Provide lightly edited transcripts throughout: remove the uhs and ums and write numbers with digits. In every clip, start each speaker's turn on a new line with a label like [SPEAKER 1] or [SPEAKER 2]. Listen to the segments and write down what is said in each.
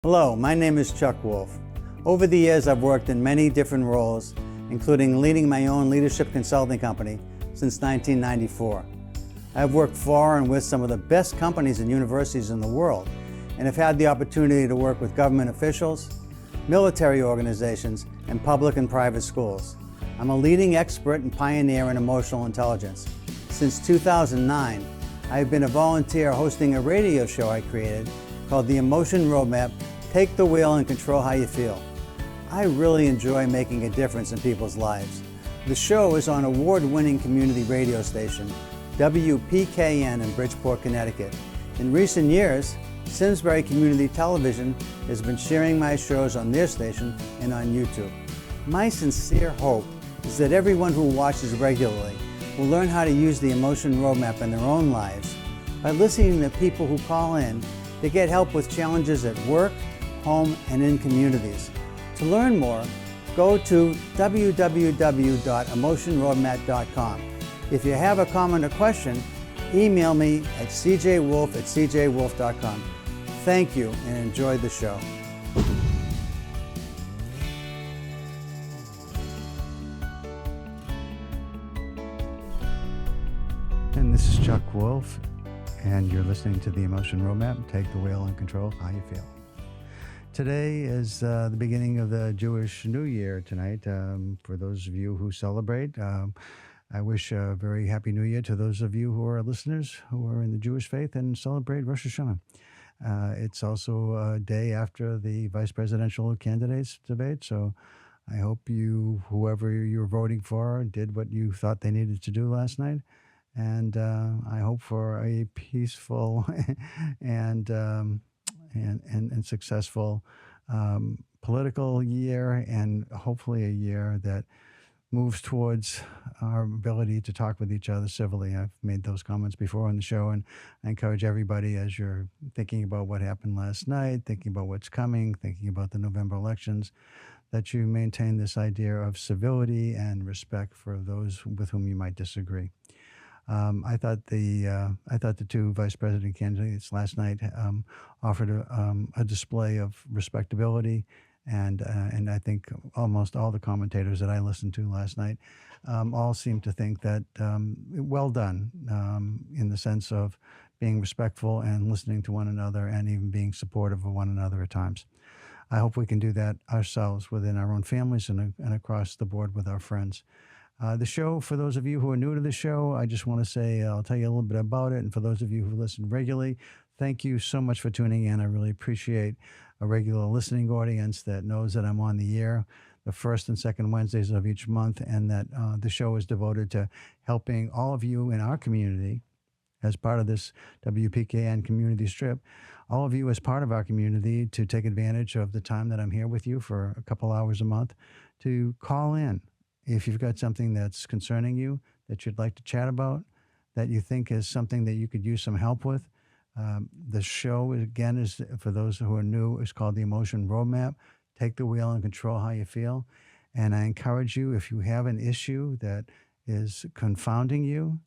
[SPEAKER 1] Hello, my name is Chuck Wolf. Over the years, I've worked in many different roles, including leading my own leadership consulting company since 1994. I've worked for and with some of the best companies and universities in the world, and have had the opportunity to work with government officials, military organizations, and public and private schools. I'm a leading expert and pioneer in emotional intelligence. Since 2009, I've been a volunteer hosting a radio show I created called The Emotion Roadmap: Take the Wheel and Control How You Feel. I really enjoy making a difference in people's lives. The show is on award-winning community radio station, WPKN in Bridgeport, Connecticut. In recent years, Simsbury Community Television has been sharing my shows on their station and on YouTube. My sincere hope is that everyone who watches regularly will learn how to use the Emotion Roadmap in their own lives by listening to people who call in to get help with challenges at work, home, and in communities. To learn more, go to www.emotionroadmap.com. If you have a comment or question, email me at cjwolf@cjwolf.com. Thank you and enjoy the show. And this is Chuck Wolf, and you're listening to the Emotion Roadmap: Take the Wheel and Control How You Feel. Today is the beginning of the Jewish New Year tonight. For those of you who celebrate, I wish a very happy New Year to those of you who are listeners who are in the Jewish faith and celebrate Rosh Hashanah. It's also a day after the vice presidential candidates debate, so I hope you, whoever you're voting for, did what you thought they needed to do last night. And I hope for a peaceful and successful political year, and hopefully a year that moves towards our ability to talk with each other civilly. I've made those comments before on the show, and I encourage everybody, as you're thinking about what happened last night, thinking about what's coming, thinking about the November elections, that you maintain this idea of civility and respect for those with whom you might disagree. I thought the two vice president candidates last night offered a display of respectability, and I think almost all the commentators that I listened to last night all seemed to think that well done in the sense of being respectful and listening to one another, and even being supportive of one another at times. I hope we can do that ourselves within our own families and across the board with our friends. The show, for those of you who are new to the show, I just want to say I'll tell you a little bit about it. And for those of you who listen regularly, thank you so much for tuning in. I really appreciate a regular listening audience that knows that I'm on the air the first and second Wednesdays of each month, and that the show is devoted to helping all of you in our community as part of this WPKN community strip, all of you as part of our community, to take advantage of the time that I'm here with you for a couple hours a month, to call in. If you've got something that's concerning you, that you'd like to chat about, that you think is something that you could use some help with, the show, again, is, for those who are new, is called The Emotion Roadmap: Take the Wheel and Control How You Feel. And I encourage you, if you have an issue that is confounding you,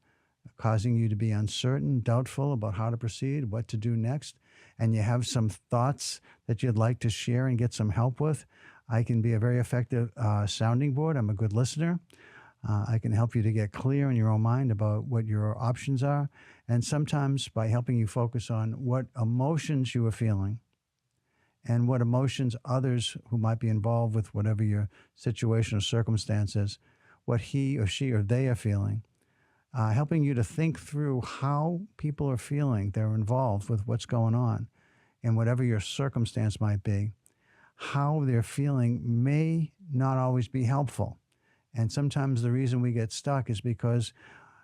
[SPEAKER 1] causing you to be uncertain, doubtful about how to proceed, what to do next, and you have some thoughts that you'd like to share and get some help with, I can be a very effective sounding board. I'm a good listener. I can help you to get clear in your own mind about what your options are. And sometimes by helping you focus on what emotions you are feeling and what emotions others who might be involved with whatever your situation or circumstances, what he or she or they are feeling, helping you to think through how people are feeling, they're involved with what's going on, and whatever your circumstance might be, how they're feeling may not always be helpful. And sometimes the reason we get stuck is because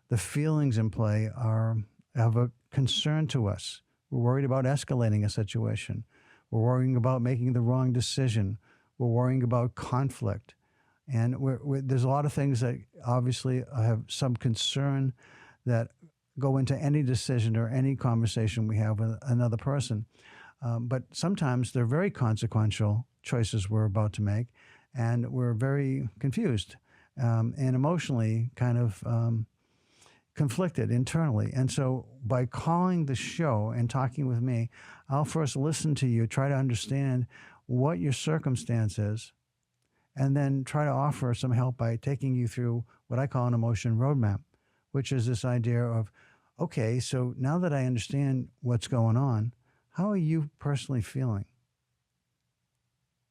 [SPEAKER 1] the feelings in play are of a concern to us. We're worried about escalating a situation. We're worrying about making the wrong decision. We're worrying about conflict. And there's a lot of things that obviously have some concern that go into any decision or any conversation we have with another person. But sometimes they're very consequential choices we're about to make, and we're very confused and emotionally kind of conflicted internally. And so by calling the show and talking with me, I'll first listen to you, try to understand what your circumstance is, and then try to offer some help by taking you through what I call an emotion roadmap, which is this idea of, okay, so now that I understand what's going on, how are you personally feeling?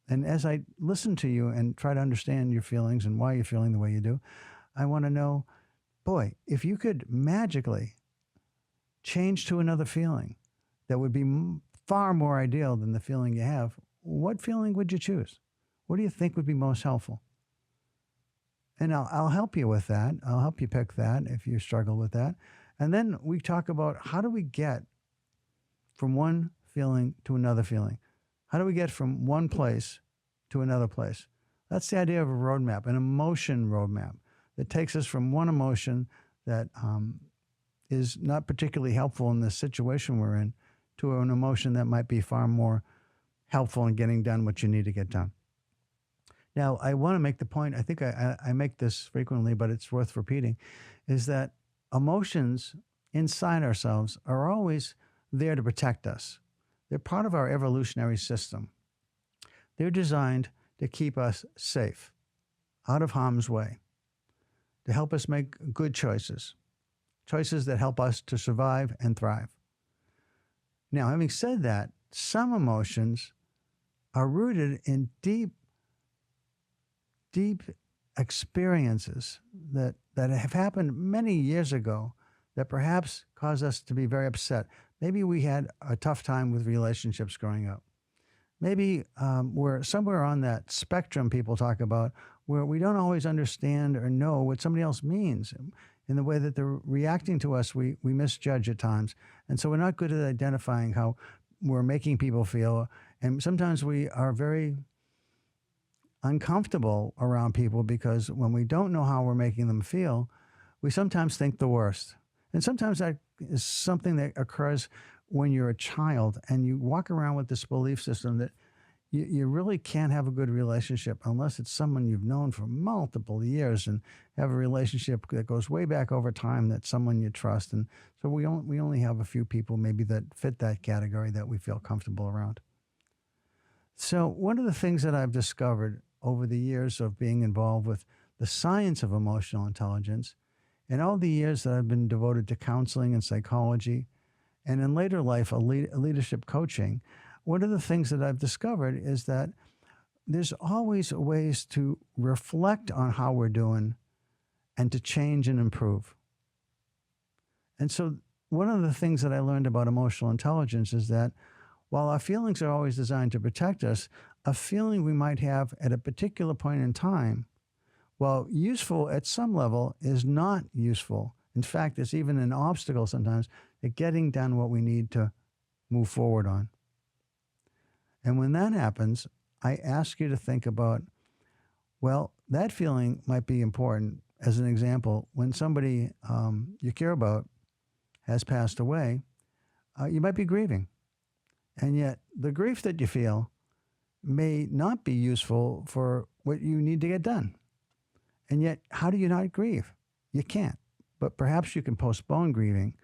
[SPEAKER 1] And as I listen to you and try to understand your feelings and why you're feeling the way you do, I want to know, boy, if you could magically change to another feeling that would be far more ideal than the feeling you have, what feeling would you choose? What do you think would be most helpful? And I'll help you with that. I'll help you pick that if you struggle with that. And then we talk about how do we get from one feeling to another feeling? How do we get from one place to another place? That's the idea of a roadmap, an emotion roadmap that takes us from one emotion that is not particularly helpful in the situation we're in to an emotion that might be far more helpful in getting done what you need to get done. Now, I want to make the point, I think I make this frequently, but it's worth repeating, is that emotions inside ourselves are always there to protect us. They're part of our evolutionary system. They're designed to keep us safe, out of harm's way, to help us make good choices, choices that help us to survive and thrive. Now, having said that, some emotions are rooted in deep experiences that have happened many years ago that perhaps cause us to be very upset. Maybe we had a tough time with relationships growing up. Maybe we're somewhere on that spectrum people talk about where we don't always understand or know what somebody else means. In the way that they're reacting to us, we misjudge at times. And so we're not good at identifying how we're making people feel. And sometimes we are very uncomfortable around people because when we don't know how we're making them feel, we sometimes think the worst. And sometimes that is something that occurs when you're a child and you walk around with this belief system that you really can't have a good relationship unless it's someone you've known for multiple years and have a relationship that goes way back over time, that's someone you trust. And so we only have a few people maybe that fit that category that we feel comfortable around. So one of the things that I've discovered over the years of being involved with the science of emotional intelligence, and all the years that I've been devoted to counseling and psychology, and in later life, leadership coaching, one of the things that I've discovered is that there's always ways to reflect on how we're doing and to change and improve. And so one of the things that I learned about emotional intelligence is that while our feelings are always designed to protect us, a feeling we might have at a particular point in time, while useful at some level, is not useful. In fact, it's even an obstacle sometimes at getting done what we need to move forward on. And when that happens, I ask you to think about, well, that feeling might be important. As an example, when somebody you care about has passed away, you might be grieving. And yet the grief that you feel may not be useful for what you need to get done. And yet, how do you not grieve? You can't. But perhaps you can postpone grieving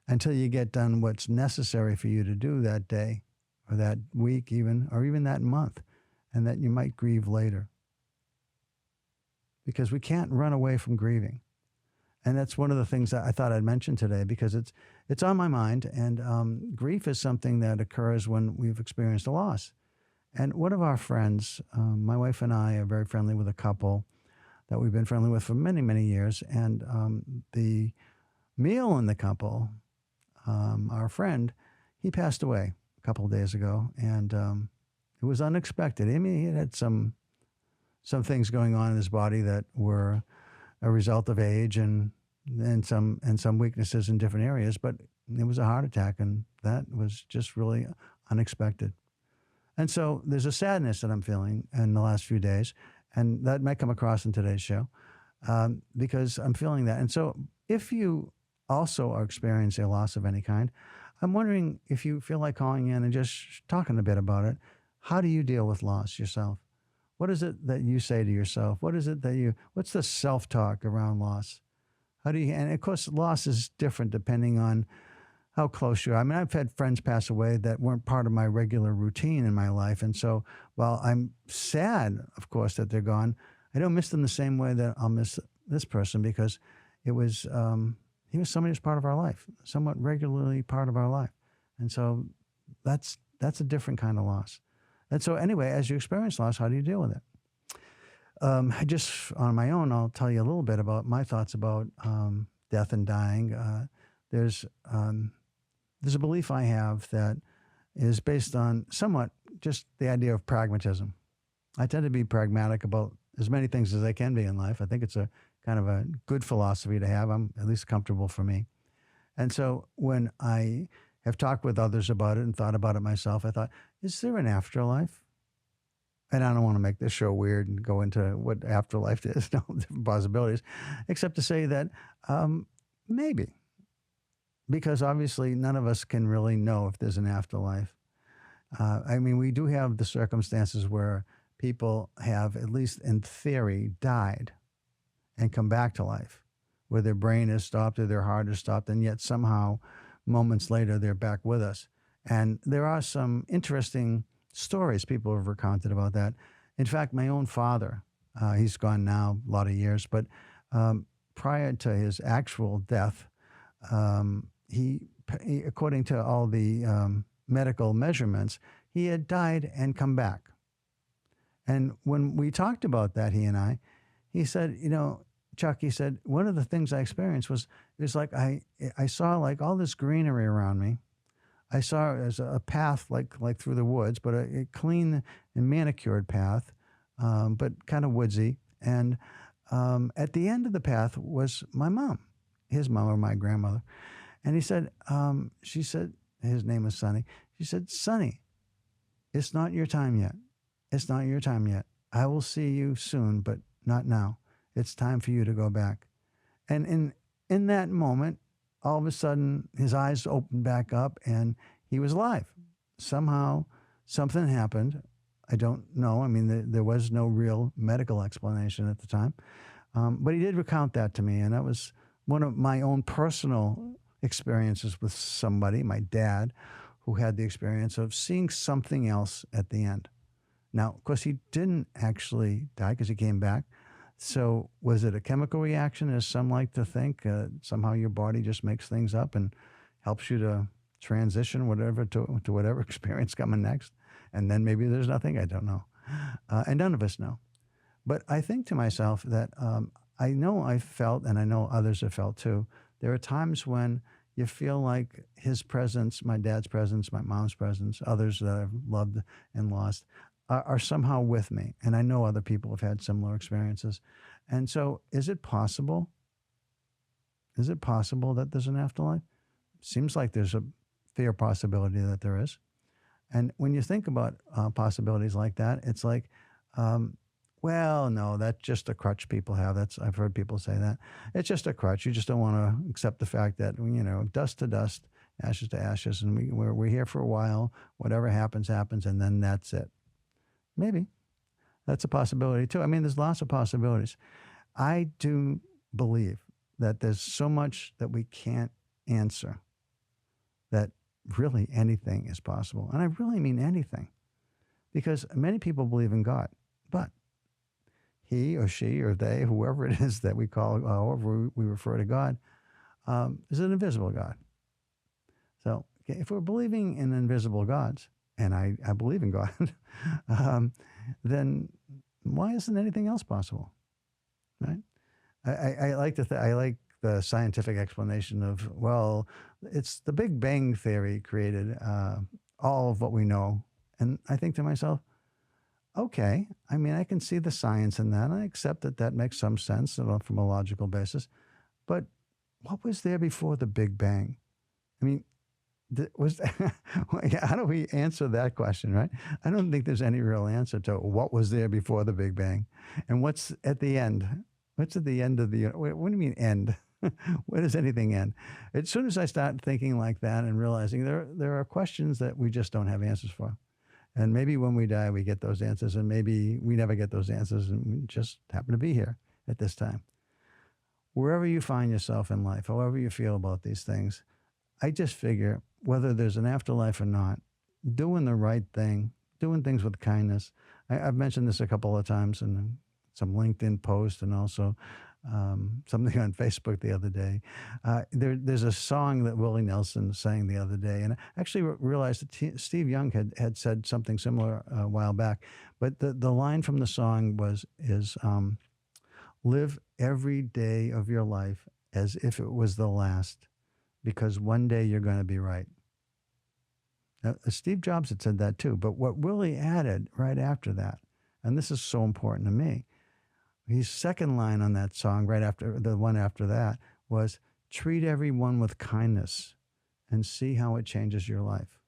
[SPEAKER 1] until you get done what's necessary for you to do that day or that week even, or even that month, and that you might grieve later. Because we can't run away from grieving. And that's one of the things that I thought I'd mention today because it's on my mind. And grief is something that occurs when we've experienced a loss. And one of our friends, my wife and I are very friendly with a couple that we've been friendly with for many, many years. And the male in the couple, our friend, he passed away a couple of days ago. And it was unexpected. I mean, he had some things going on in his body that were a result of age and some weaknesses in different areas, but it was a heart attack, and that was just really unexpected. And so there's a sadness that I'm feeling in the last few days, and that might come across in today's show because I'm feeling that. And so if you also are experiencing a loss of any kind, I'm wondering if you feel like calling in and just talking a bit about it. How do you deal with loss yourself? What is it that you say to yourself? What's the self-talk around loss? How do you, and of course, loss is different depending on how close you are. I mean, I've had friends pass away that weren't part of my regular routine in my life. And so while I'm sad, of course, that they're gone, I don't miss them the same way that I'll miss this person because it was, he was somebody who's part of our life, somewhat regularly part of our life. And so that's a different kind of loss. And so anyway, as you experience loss, how do you deal with it? Just on my own, I'll tell you a little bit about my thoughts about death and dying. There's a belief I have that is based on somewhat just the idea of pragmatism. I tend to be pragmatic about as many things as I can be in life. I think it's a kind of a good philosophy to have. I'm at least comfortable for me. And so when I have talked with others about it and thought about it myself, I thought, is there an afterlife? And I don't want to make this show weird and go into what afterlife is, no different possibilities, except to say that maybe. Because obviously none of us can really know if there's an afterlife. I mean, we do have the circumstances where people have, at least in theory, died and come back to life, where their brain is stopped or their heart is stopped, and yet somehow moments later they're back with us. And there are some interesting stories people have recounted about that. In fact, my own father, he's gone now a lot of years, but prior to his actual death, he, according to all the medical measurements, he had died and come back. And when we talked about that, he and I, he said, you know, Chuck, he said, one of the things I experienced was, it was like I saw like all this greenery around me. I saw it as a path like through the woods, but a clean and manicured path, but kind of woodsy. And at the end of the path was my mom, his mom or my grandmother. And he said, she said, his name was Sonny. She said, Sonny, it's not your time yet. It's not your time yet. I will see you soon, but not now. It's time for you to go back. And in that moment, all of a sudden, his eyes opened back up and he was alive. Somehow, something happened. I don't know. I mean, there was no real medical explanation at the time. But he did recount that to me. And that was one of my own personal experiences with somebody, my dad, who had the experience of seeing something else at the end. Now, of course, he didn't actually die because he came back. So was it a chemical reaction, as some like to think? Somehow your body just makes things up and helps you to transition whatever to whatever experience coming next. And then maybe there's nothing. I don't know. And none of us know. But I think to myself that I know I felt, and I know others have felt too, there are times when you feel like his presence, my dad's presence, my mom's presence, others that I've loved and lost, are somehow with me. And I know other people have had similar experiences. And so is it possible? Is it possible that there's an afterlife? Seems like there's a fair possibility that there is. And when you think about possibilities like that, it's like, well, no, that's just a crutch people have. I've heard people say that. It's just a crutch. You just don't want to accept the fact that, you know, dust to dust, ashes to ashes, and we're here for a while. Whatever happens, happens, and then that's it. Maybe. That's a possibility too. I mean, there's lots of possibilities. I do believe that there's so much that we can't answer that really anything is possible. And I really mean anything. Because many people believe in God, but he or she or they, whoever it is that we call, however we refer to God, is an invisible God. So if we're believing in invisible gods, and I believe in God, then why isn't anything else possible, right? I like I like the scientific explanation of, well, it's the Big Bang theory created all of what we know. And I think to myself, okay, I mean, I can see the science in that. I accept that that makes some sense from a logical basis. But what was there before the Big Bang? I mean, how do we answer that question, right? I don't think there's any real answer to what was there before the Big Bang and what's at the end. What's at the end of the, what do you mean end? Where does anything end? As soon as I start thinking like that and realizing there are questions that we just don't have answers for. And maybe when we die, we get those answers, and maybe we never get those answers and we just happen to be here at this time. wherever you find yourself in life, however you feel about these things, I just figure whether there's an afterlife or not, doing the right thing, doing things with kindness. I've mentioned this a couple of times in some LinkedIn post and also something on Facebook the other day. There's a song that Willie Nelson sang the other day, and I actually realized that Steve Young had said something similar a while back. But the line from the song is live every day of your life as if it was the last, because one day you're going to be right. Now, Steve Jobs had said that too, but what Willie added right after that, and this is so important to me, his second line on that song, right after the one after that, was treat everyone with kindness and see how it changes your life.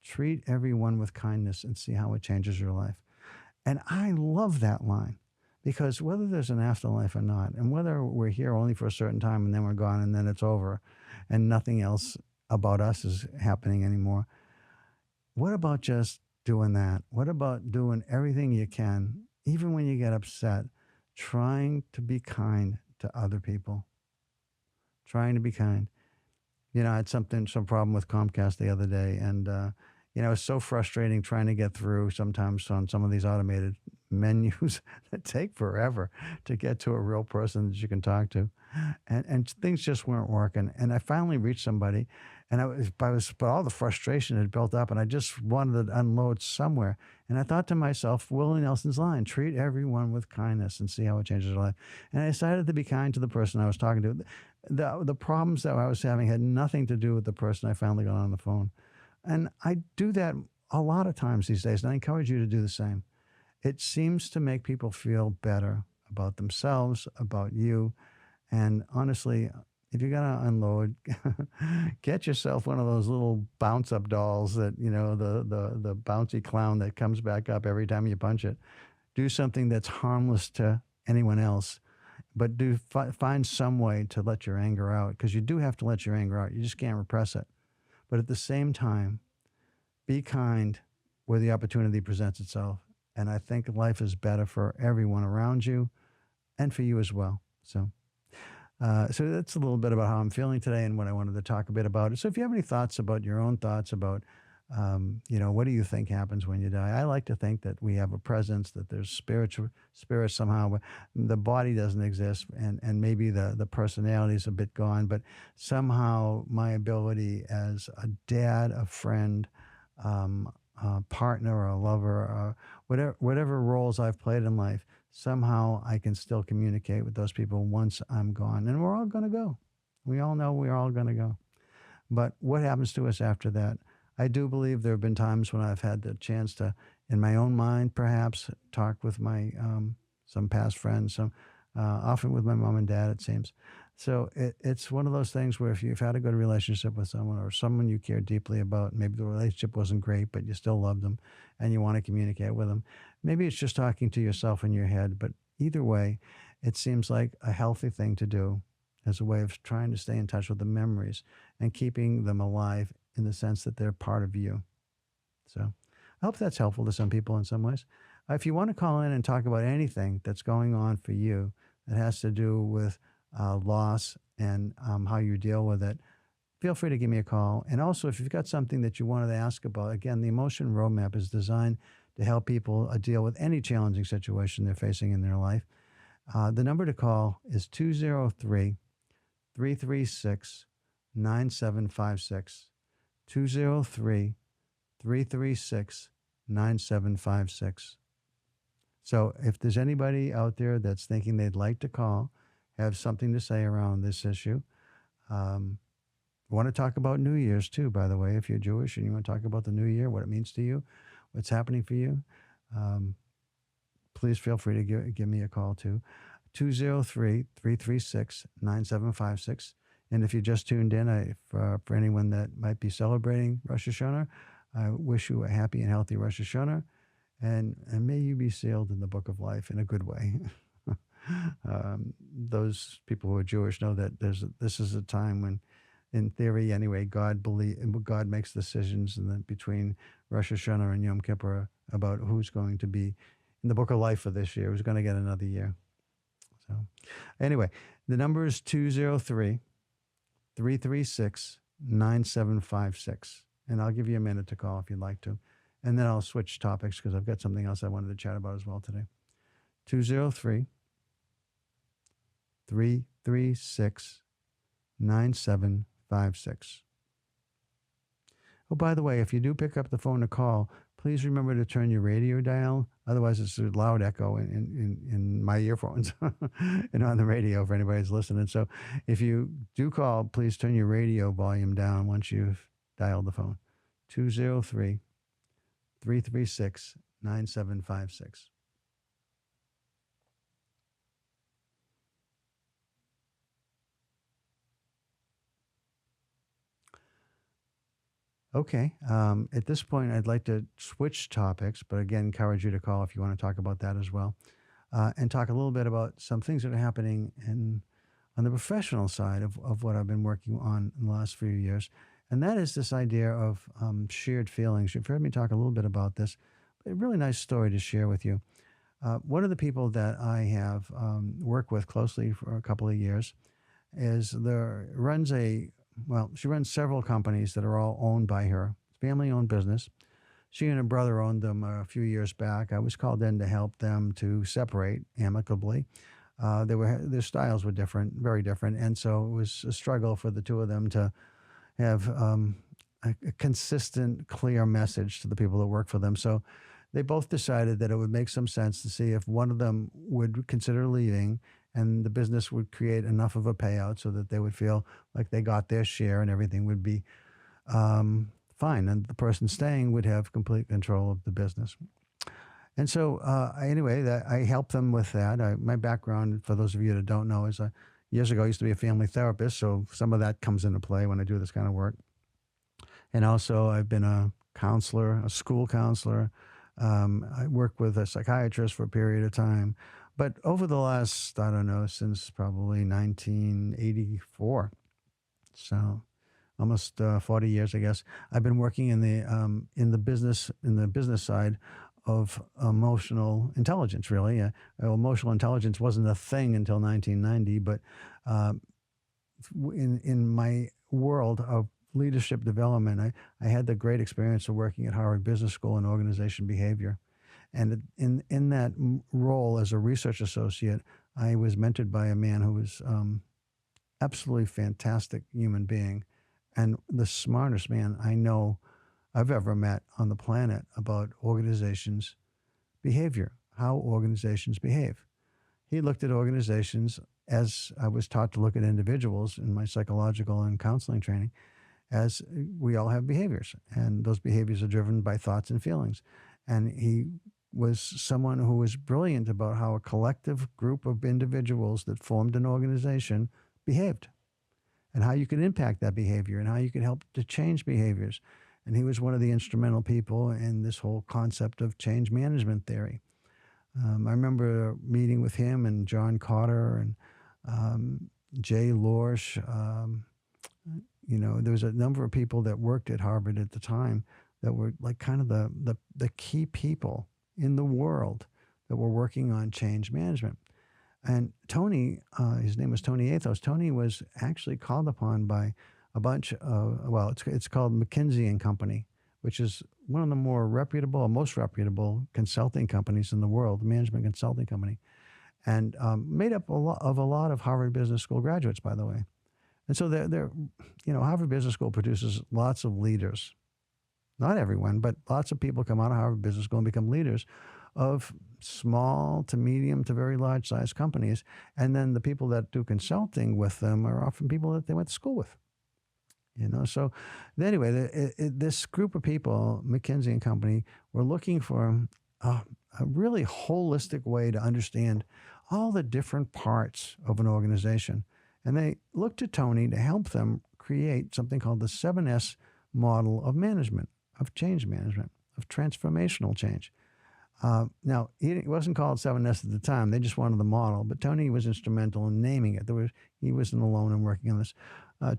[SPEAKER 1] Treat everyone with kindness and see how it changes your life. And I love that line, because whether there's an afterlife or not, and whether we're here only for a certain time and then we're gone and then it's over and nothing else about us is happening anymore, what about just doing that? What about doing everything you can, even when you get upset, trying to be kind to other people? Trying to be kind. I had some problem with Comcast the other day, and it's so frustrating trying to get through sometimes on some of these automated menus that take forever to get to a real person that you can talk to, and things just weren't working. And I finally reached somebody, and but all the frustration had built up, and I just wanted to unload somewhere. And I thought to myself, Willie Nelson's line: treat everyone with kindness and see how it changes your life. And I decided to be kind to the person I was talking to. The problems that I was having had nothing to do with the person I finally got on the phone. And I do that a lot of times these days, and I encourage you to do the same. It seems to make people feel better about themselves, about you. And honestly, if you're going to unload, get yourself one of those little bounce up dolls that, the bouncy clown that comes back up every time you punch it. Do something that's harmless to anyone else, but find some way to let your anger out, because you do have to let your anger out. You just can't repress it. But at the same time, be kind where the opportunity presents itself. And I think life is better for everyone around you and for you as well. So that's a little bit about how I'm feeling today and what I wanted to talk a bit about. So if you have any thoughts about your own thoughts about, what do you think happens when you die? I like to think that we have a presence, that there's spirit somehow. The body doesn't exist, and maybe the personality is a bit gone, but somehow my ability as a dad, a friend, a partner, or a lover, whatever roles I've played in life, somehow I can still communicate with those people once I'm gone. And we're all going to go. We all know we're all going to go. But what happens to us after that? I do believe there have been times when I've had the chance to, in my own mind, perhaps, talk with my some past friends, often with my mom and dad, it seems. So it's one of those things where if you've had a good relationship with someone, or someone you care deeply about, maybe the relationship wasn't great, but you still love them and you want to communicate with them. Maybe it's just talking to yourself in your head, but either way, it seems like a healthy thing to do as a way of trying to stay in touch with the memories and keeping them alive in the sense that they're part of you. So I hope that's helpful to some people in some ways. If you want to call in and talk about anything that's going on for you that has to do with loss and how you deal with it, feel free to give me a call. And also, if you've got something that you wanted to ask about, again, the Emotion Roadmap is designed to help people deal with any challenging situation they're facing in their life. The number to call is 203-336-9756. 203-336-9756. So if there's anybody out there that's thinking they'd like to call, have something to say around this issue, want to talk about New Year's too, by the way, if you're Jewish and you want to talk about the New Year, what it means to you, what's happening for you, please feel free to give me a call too. 203-336-9756. And if you just tuned in, for anyone that might be celebrating Rosh Hashanah, I wish you a happy and healthy Rosh Hashanah, and may you be sealed in the book of life in a good way. Those people who are Jewish know that this is a time when, in theory anyway, God makes decisions between Rosh Hashanah and Yom Kippur about who's going to be in the book of life for this year, who's going to get another year. So, anyway, the number is 203-336-9756. And I'll give you a minute to call if you'd like to. And then I'll switch topics because I've got something else I wanted to chat about as well today. 203-336-9756. Oh, by the way, if you do pick up the phone to call, please remember to turn your radio dial. Otherwise, it's a loud echo in my earphones and on the radio for anybody who's listening. So if you do call, please turn your radio volume down once you've dialed the phone. 203-336-9756. Okay. At this point, I'd like to switch topics, but again, encourage you to call if you want to talk about that as well, and talk a little bit about some things that are happening on the professional side of what I've been working on in the last few years. And that is this idea of shared feelings. You've heard me talk a little bit about this. A really nice story to share with you. One of the people that I have worked with closely for a couple of years she runs several companies that are all owned by her, family-owned business. She and her brother owned them a few years back. I was called in to help them to separate amicably. Their styles were different, very different, and so it was a struggle for the two of them to have a consistent, clear message to the people that work for them. So they both decided that it would make some sense to see if one of them would consider leaving and the business would create enough of a payout so that they would feel like they got their share and everything would be fine. And the person staying would have complete control of the business. And so I helped them with that. My background, for those of you that don't know, is years ago I used to be a family therapist. So some of that comes into play when I do this kind of work. And also I've been a counselor, a school counselor. I worked with a psychiatrist for a period of time. But over the last, I don't know, since probably 1984, so almost 40 years, I guess, I've been working in the business side of emotional intelligence. Really, emotional intelligence wasn't a thing until 1990, but in my world of leadership development, I had the great experience of working at Harvard Business School in organization behavior. And in that role as a research associate, I was mentored by a man who was absolutely fantastic human being and the smartest man I know I've ever met on the planet about organizations' behavior, how organizations behave. He looked at organizations as I was taught to look at individuals in my psychological and counseling training, as we all have behaviors, and those behaviors are driven by thoughts and feelings. And he was someone who was brilliant about how a collective group of individuals that formed an organization behaved and how you could impact that behavior and how you could help to change behaviors. And he was one of the instrumental people in this whole concept of change management theory. I remember meeting with him and John Carter and Jay Lorsch. There was a number of people that worked at Harvard at the time that were like kind of the key people in the world that were working on change management. And Tony, his name was Tony Athos. Tony was actually called upon by a bunch of, it's called McKinsey and Company, which is one of the more reputable, most reputable consulting companies in the world, management consulting company, and made up of a lot of Harvard Business School graduates, by the way. And so Harvard Business School produces lots of leaders. Not everyone, but lots of people come out of Harvard Business School and become leaders of small to medium to very large size companies. And then the people that do consulting with them are often people that they went to school with. So anyway, this group of people, McKinsey and Company, were looking for a really holistic way to understand all the different parts of an organization. And they looked to Tony to help them create something called the 7S model of management, of change management, of transformational change. Now, it wasn't called 7S at the time. They just wanted the model, but Tony was instrumental in naming it. He wasn't alone in working on this.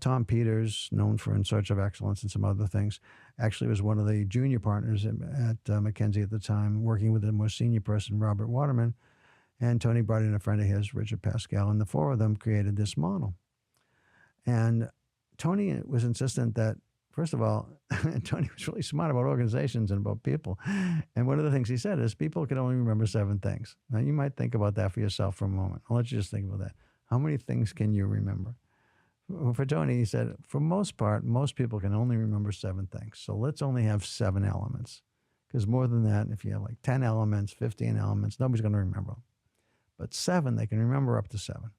[SPEAKER 1] Tom Peters, known for In Search of Excellence and some other things, actually was one of the junior partners at McKinsey at the time, working with the more senior person, Robert Waterman. And Tony brought in a friend of his, Richard Pascal, and the four of them created this model. And Tony was insistent that, first of all, Tony was really smart about organizations and about people. And one of the things he said is people can only remember 7 things. Now, you might think about that for yourself for a moment. I'll let you just think about that. How many things can you remember? For Tony, he said, for most part, most people can only remember 7 things. So let's only have 7 elements. Because more than that, if you have like 10 elements, 15 elements, nobody's going to remember them. But 7, they can remember up to 7.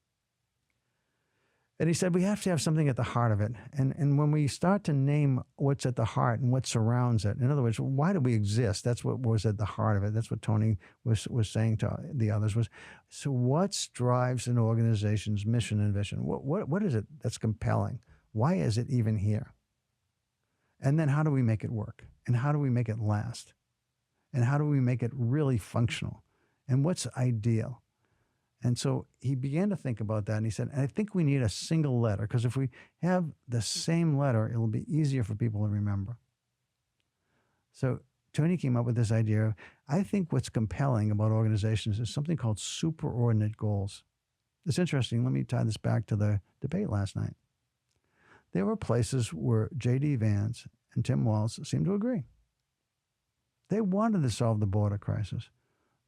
[SPEAKER 1] And he said, we have to have something at the heart of it. And when we start to name what's at the heart and what surrounds it, in other words, why do we exist? That's what was at the heart of it. That's what Tony was saying to the others was, so what drives an organization's mission and vision? What is it that's compelling? Why is it even here? And then how do we make it work? And how do we make it last? And how do we make it really functional? And what's ideal? And so he began to think about that, and he said, I think we need a single letter, because if we have the same letter, it'll be easier for people to remember. So Tony came up with this idea. I think what's compelling about organizations is something called superordinate goals. It's interesting. Let me tie this back to the debate last night. There were places where J.D. Vance and Tim Walz seemed to agree. They wanted to solve the border crisis.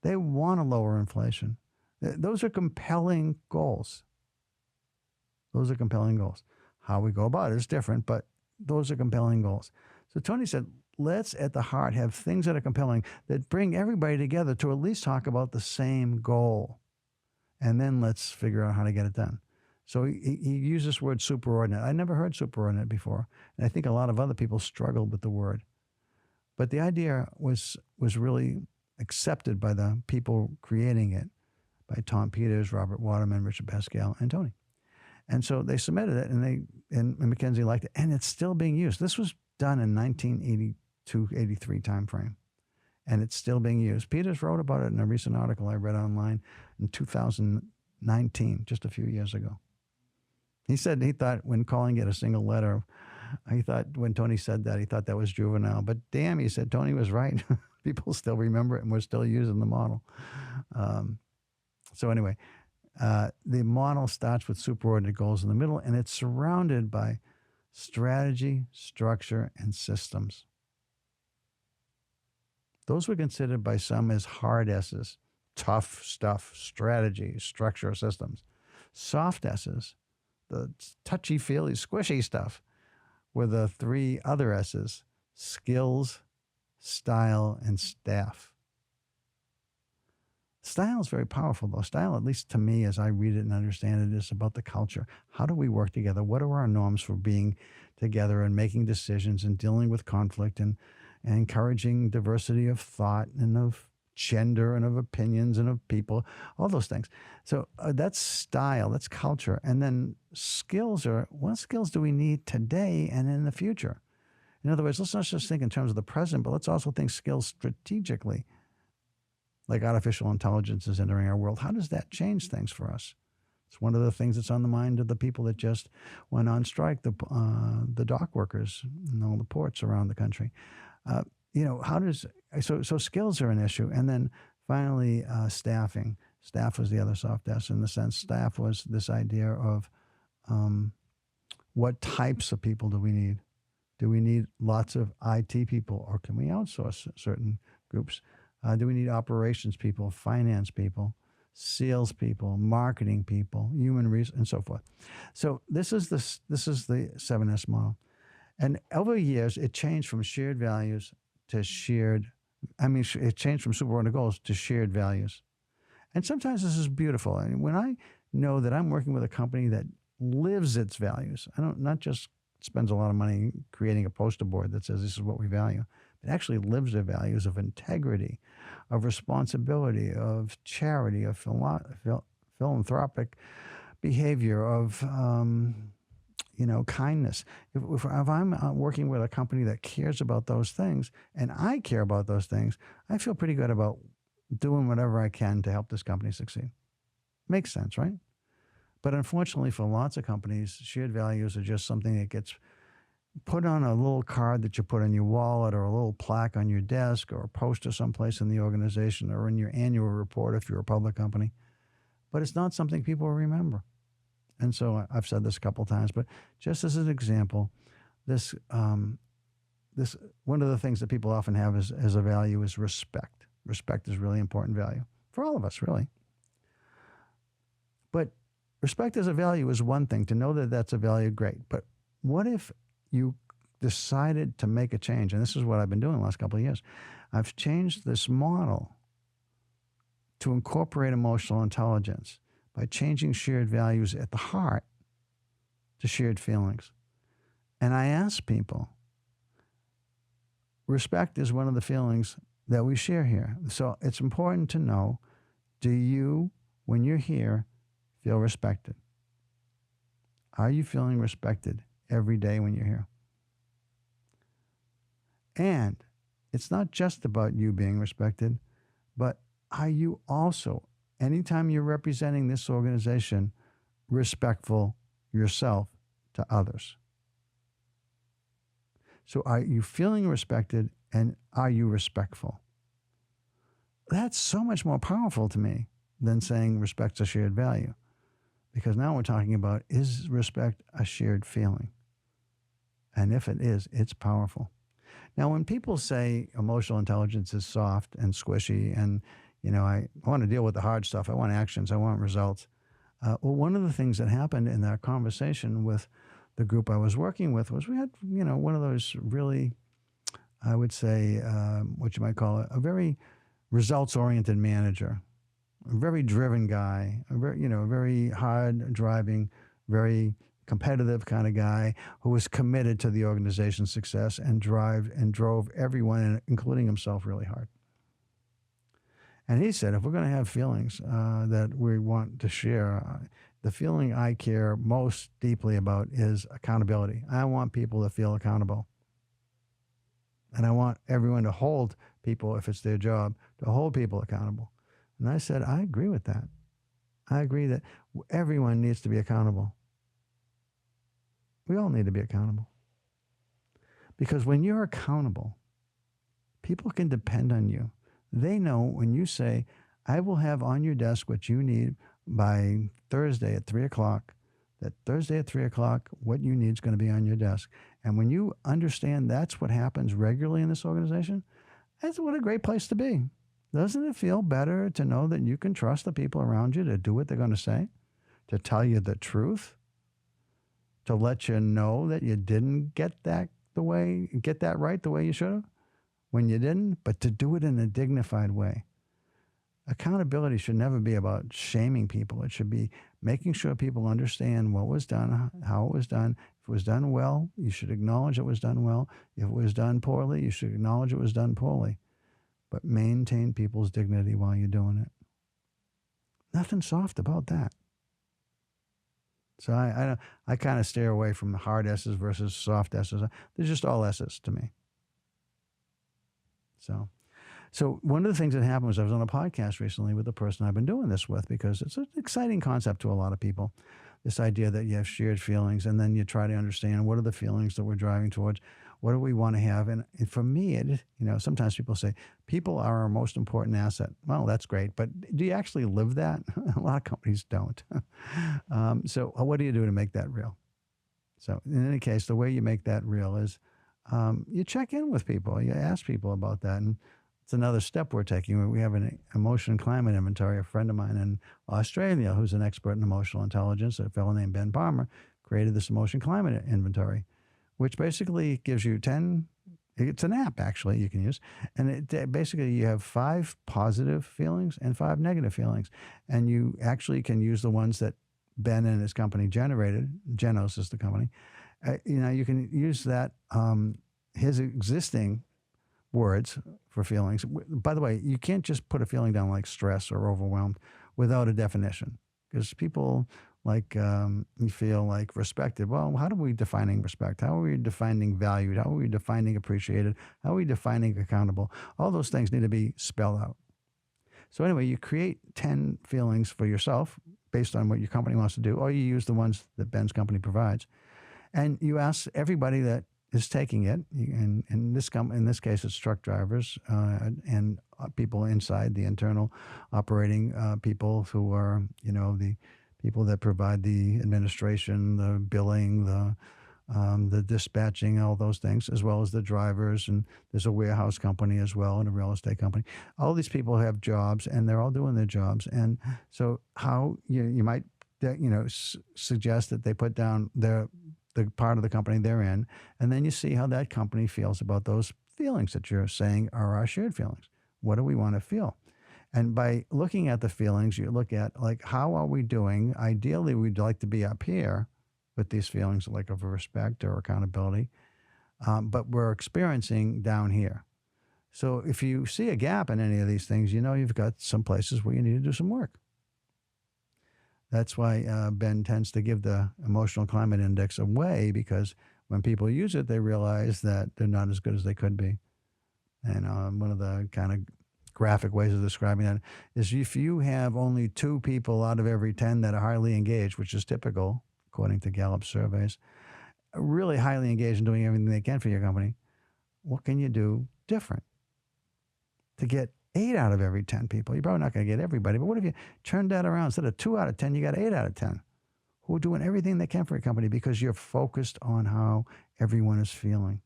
[SPEAKER 1] They want to lower inflation. Those are compelling goals. Those are compelling goals. How we go about it is different, but those are compelling goals. So Tony said, let's at the heart have things that are compelling that bring everybody together to at least talk about the same goal. And then let's figure out how to get it done. So he used this word superordinate. I never heard superordinate before. And I think a lot of other people struggled with the word. But the idea was really accepted by the people creating it, by Tom Peters, Robert Waterman, Richard Pascal, and Tony. And so they submitted it, and McKinsey liked it, and it's still being used. This was done in 1982, 83 timeframe, and it's still being used. Peters wrote about it in a recent article I read online in 2019, just a few years ago. He said he thought when calling it a single letter, he thought when Tony said that, he thought that was juvenile. But damn, he said Tony was right. People still remember it, and we're still using the model. So anyway, the model starts with superordinate goals in the middle, and it's surrounded by strategy, structure, and systems. Those were considered by some as hard S's, tough stuff, strategy, structure, systems. Soft S's, the touchy-feely, squishy stuff, were the 3 other S's, skills, style, and staff. Style is very powerful, though. Style, at least to me, as I read it and understand it, is about the culture. How do we work together? What are our norms for being together and making decisions and dealing with conflict and encouraging diversity of thought and of gender and of opinions and of people, all those things. So that's style, that's culture. And then skills are, what skills do we need today and in the future? In other words, let's not just think in terms of the present, but let's also think skills strategically. Like artificial intelligence is entering our world. How does that change things for us? It's one of the things that's on the mind of the people that just went on strike, the dock workers in all the ports around the country. So skills are an issue. And then finally, staffing. Staff was the other soft S in the sense staff was this idea of what types of people do we need? Do we need lots of IT people, or can we outsource certain groups? Do we need operations people, finance people, sales people, marketing people, human resources, and so forth? So this is the 7S model. And over years, it changed from shared values to it changed from superordinate goals to shared values. And sometimes this is beautiful. I mean, when I know that I'm working with a company that lives its values, not just spends a lot of money creating a poster board that says this is what we value, but actually lives their values of integrity, of responsibility, of charity, of philanthropic behavior, of kindness. If I'm working with a company that cares about those things, and I care about those things, I feel pretty good about doing whatever I can to help this company succeed. Makes sense, right? But unfortunately, for lots of companies, shared values are just something that gets put on a little card that you put on your wallet or a little plaque on your desk or a poster someplace in the organization or in your annual report if you're a public company. But it's not something people remember. And so I've said this a couple of times, but just as an example, this this one of the things that people often have as a value is respect. Respect is really important value for all of us, really. But respect as a value is one thing. To know that that's a value, great. But what if you decided to make a change? And this is what I've been doing the last couple of years. I've changed this model to incorporate emotional intelligence by changing shared values at the heart to shared feelings. And I ask people, respect is one of the feelings that we share here. So it's important to know, do you, when you're here, feel respected? Are you feeling respected every day when you're here? And it's not just about you being respected, but are you also, anytime you're representing this organization, respectful yourself to others? So are you feeling respected and are you respectful? That's so much more powerful to me than saying respect's a shared value. Because now we're talking about, is respect a shared feeling? And if it is, it's powerful. Now, when people say emotional intelligence is soft and squishy and, I want to deal with the hard stuff, I want actions, I want results. Well, one of the things that happened in that conversation with the group I was working with was we had, one of those really, I would say, what you might call it, a very results-oriented manager, a very driven guy, a very hard driving, very competitive kind of guy who was committed to the organization's success and drove everyone, including himself, really hard. And he said, if we're going to have feelings that we want to share, the feeling I care most deeply about is accountability. I want people to feel accountable. And I want everyone to hold people, if it's their job, to hold people accountable. And I said, I agree with that. I agree that everyone needs to be accountable. We all need to be accountable. Because when you're accountable, people can depend on you. They know when you say, I will have on your desk what you need by Thursday at 3 o'clock, that Thursday at 3 o'clock, what you need is going to be on your desk. And when you understand that's what happens regularly in this organization, that's what a great place to be. Doesn't it feel better to know that you can trust the people around you to do what they're going to say, to tell you the truth, to let you know that you didn't get that right the way you should have when you didn't, but to do it in a dignified way? Accountability should never be about shaming people. It should be making sure people understand what was done, how it was done. If it was done well, you should acknowledge it was done well. If it was done poorly, you should acknowledge it was done poorly. But maintain people's dignity while you're doing it. Nothing soft about that. So I kind of steer away from the hard S's versus soft S's. They're just all S's to me. So one of the things that happened was I was on a podcast recently with the person I've been doing this with, because it's an exciting concept to a lot of people. This idea that you have shared feelings and then you try to understand what are the feelings that we're driving towards. What do we want to have? And for me, sometimes people say, people are our most important asset. Well, that's great. But do you actually live that? A lot of companies don't. So what do you do to make that real? So in any case, the way you make that real is you check in with people. You ask people about that. And it's another step we're taking. We have an emotion and climate inventory. A friend of mine in Australia, who's an expert in emotional intelligence, a fellow named Ben Palmer, created this emotion climate inventory, which basically gives you 10, it's an app actually you can use. And basically you have 5 positive feelings and 5 negative feelings. And you actually can use the ones that Ben and his company generated. Genos is the company. You can use that, his existing words for feelings. By the way, you can't just put a feeling down like stress or overwhelmed without a definition, because people you feel like respected. Well, how are we defining respect? How are we defining valued? How are we defining appreciated? How are we defining accountable? All those things need to be spelled out. So anyway, you create 10 feelings for yourself based on what your company wants to do, or you use the ones that Ben's company provides. And you ask everybody that is taking it, and in this case, it's truck drivers and people inside the internal operating people who are, the people that provide the administration, the billing, the dispatching, all those things, as well as the drivers. And there's a warehouse company as well and a real estate company. All these people have jobs and they're all doing their jobs. And so how you might, suggest that they put down the part of the company they're in, and then you see how that company feels about those feelings that you're saying are our shared feelings. What do we want to feel? And by looking at the feelings, you look at like, how are we doing? Ideally, we'd like to be up here with these feelings like of respect or accountability, but we're experiencing down here. So if you see a gap in any of these things, you've got some places where you need to do some work. That's why Ben tends to give the emotional climate index away, because when people use it, they realize that they're not as good as they could be. And one of the kind of graphic ways of describing that is if you have only 2 people out of every 10 that are highly engaged, which is typical, according to Gallup surveys, really highly engaged in doing everything they can for your company, what can you do different to get 8 out of every 10 people? You're probably not going to get everybody, but what if you turned that around? Instead of 2 out of 10, you got 8 out of 10 who are doing everything they can for your company because you're focused on how everyone is feeling.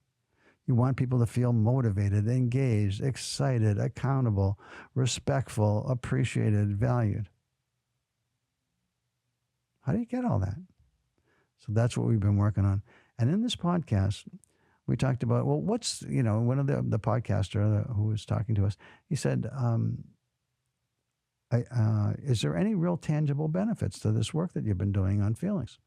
[SPEAKER 1] You want people to feel motivated, engaged, excited, accountable, respectful, appreciated, valued. How do you get all that? So that's what we've been working on. And in this podcast, we talked about, well, what's, one of the podcaster who was talking to us, he said, is there any real tangible benefits to this work that you've been doing on feelings?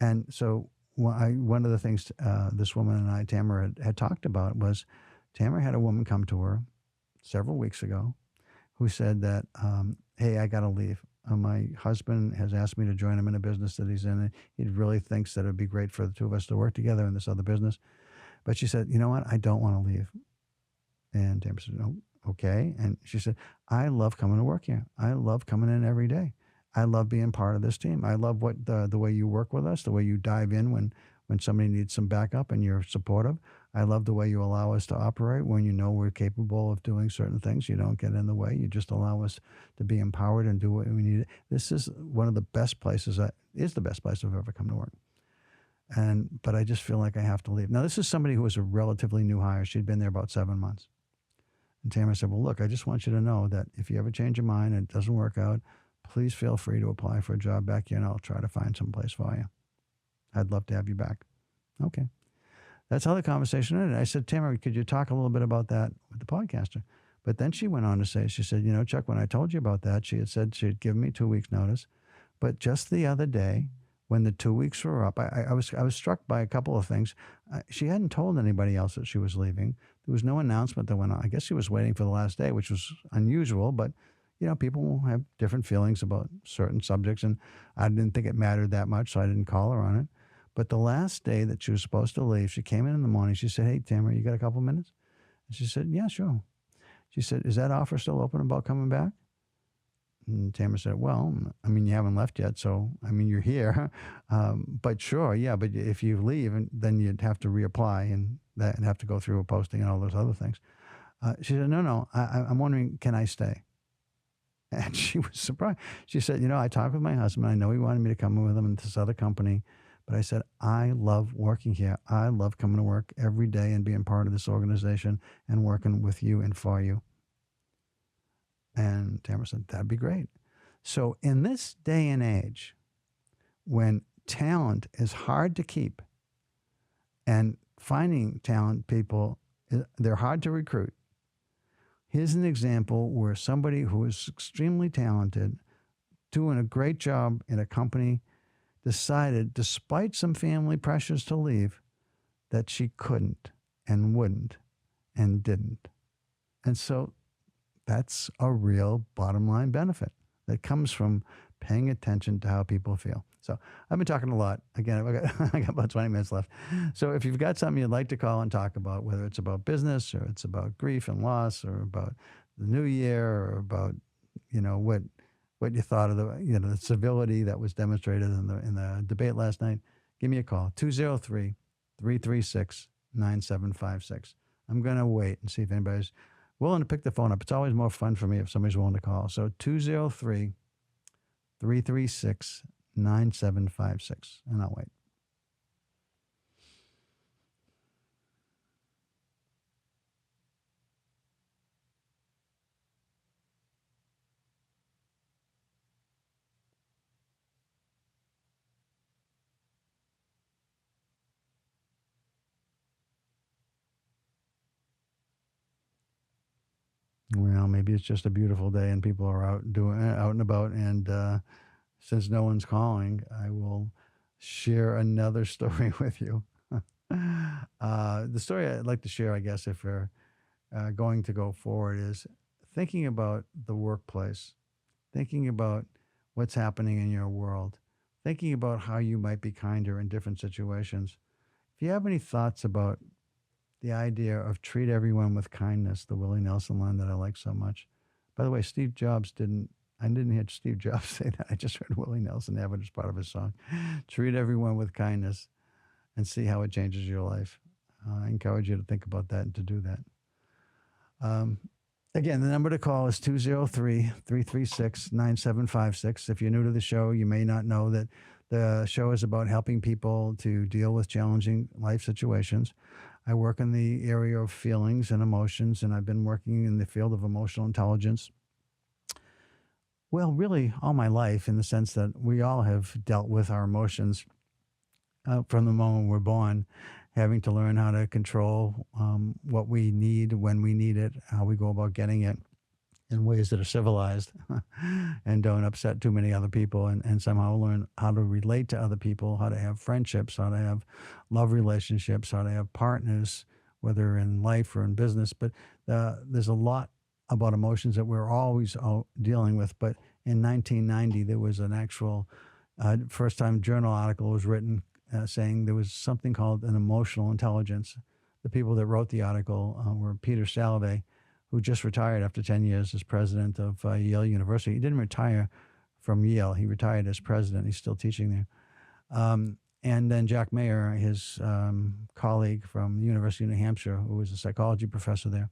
[SPEAKER 1] And so one of the things this woman and I, Tamara, had talked about was Tamara had a woman come to her several weeks ago who said that, hey, I got to leave. My husband has asked me to join him in a business that he's in. And he really thinks that it'd be great for the 2 of us to work together in this other business. But she said, you know what? I don't want to leave. And Tamara said, no, okay. And she said, I love coming to work here. I love coming in every day. I love being part of this team. I love what the way you work with us, the way you dive in when somebody needs some backup and you're supportive. I love the way you allow us to operate when we're capable of doing certain things. You don't get in the way. You just allow us to be empowered and do what we need. This is one of the best places, is the best place I've ever come to work. But I just feel like I have to leave. Now, this is somebody who was a relatively new hire. She'd been there about 7 months. And Tamara said, well, look, I just want you to know that if you ever change your mind and it doesn't work out, please feel free to apply for a job back here and I'll try to find some place for you. I'd love to have you back. Okay. That's how the conversation ended. I said, Tamara, could you talk a little bit about that with the podcaster? But then she went on to say, she said, Chuck, when I told you about that, she had said she'd given me 2 weeks notice. But just the other day, when the 2 weeks were up, I was struck by a couple of things. She hadn't told anybody else that she was leaving. There was no announcement that went on. I guess she was waiting for the last day, which was unusual, but people have different feelings about certain subjects, and I didn't think it mattered that much, so I didn't call her on it. But the last day that she was supposed to leave, she came in the morning. She said, hey, Tamara, you got a couple minutes? And she said, yeah, sure. She said, is that offer still open about coming back? And Tamara said, well, you haven't left yet, so, you're here. But sure, yeah, but if you leave, then you'd have to reapply and have to go through a posting and all those other things. She said, no, I'm wondering, can I stay? And she was surprised. She said, I talked with my husband. I know he wanted me to come with him in this other company. But I said, I love working here. I love coming to work every day and being part of this organization and working with you and for you. And Tamara said, that'd be great. So in this day and age, when talent is hard to keep and finding talent people, they're hard to recruit. Here's an example where somebody who is extremely talented, doing a great job in a company, decided, despite some family pressures to leave, that she couldn't and wouldn't and didn't. And so that's a real bottom line benefit that comes from paying attention to how people feel. So I've been talking a lot. Again, I got about 20 minutes left. So if you've got something you'd like to call and talk about, whether it's about business or it's about grief and loss or about the new year or about, what you thought of the civility that was demonstrated in the debate last night, give me a call, 203 336 9756. I'm going to wait and see if anybody's willing to pick the phone up. It's always more fun for me if somebody's willing to call. So 203 336 9756. And I'll wait. Well, maybe it's just a beautiful day and people are out and about. And since no one's calling, I will share another story with you. The story I'd like to share, I guess, if we're going to go forward, is thinking about the workplace, thinking about what's happening in your world, thinking about how you might be kinder in different situations. If you have any thoughts about the idea of treat everyone with kindness, the Willie Nelson line that I like so much. By the way, I didn't hear Steve Jobs say that. I just heard Willie Nelson have it as part of his song. Treat everyone with kindness and see how it changes your life. I encourage you to think about that and to do that. Again, the number to call is 203 336 9756. If you're new to the show, you may not know that the show is about helping people to deal with challenging life situations. I work in the area of feelings and emotions, and I've been working in the field of emotional intelligence. Well, really, all my life, in the sense that we all have dealt with our emotions from the moment we're born, having to learn how to control what we need when we need it, how we go about getting it in ways that are civilized and don't upset too many other people, and somehow learn how to relate to other people, how to have friendships, how to have love relationships, how to have partners, whether in life or in business. But there's a lot about emotions that we're always dealing with. But in 1990, there was an actual first time journal article was written saying there was something called an emotional intelligence. The people that wrote the article were Peter Salovey, who just retired after 10 years as president of Yale University. He didn't retire from Yale. He retired as president. He's still teaching there. And then Jack Mayer, his colleague from the University of New Hampshire, who was a psychology professor there.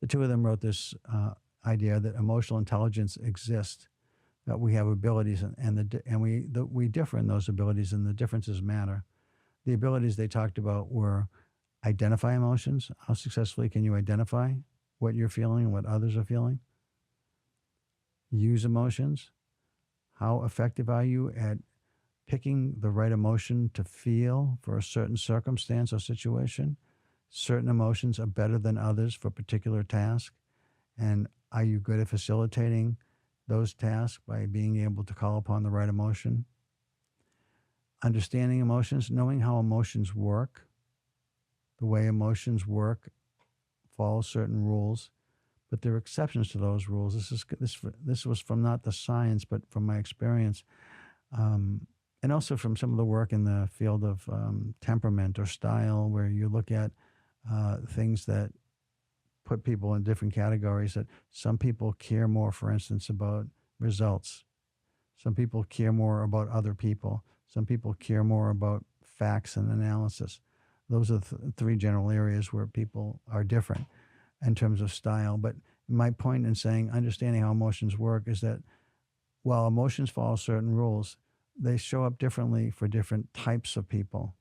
[SPEAKER 1] The two of them wrote this idea that emotional intelligence exists, that we have abilities, and we differ in those abilities, and the differences matter. The abilities they talked about were identify emotions. How successfully can you identify what you're feeling and what others are feeling? Use emotions. How effective are you at picking the right emotion to feel for a certain circumstance or situation? Certain emotions are better than others for a particular task. And are you good at facilitating those tasks by being able to call upon the right emotion? Understanding emotions, knowing how emotions work, the way emotions work, follow certain rules, but there are exceptions to those rules. This was from not the science, but from my experience, and also from some of the work in the field of temperament or style, where you look at things that put people in different categories. That some people care more, for instance, about results. Some people care more about other people. Some people care more about facts and analysis. Those are three general areas where people are different in terms of style. But my point in saying understanding how emotions work is that while emotions follow certain rules, they show up differently for different types of people.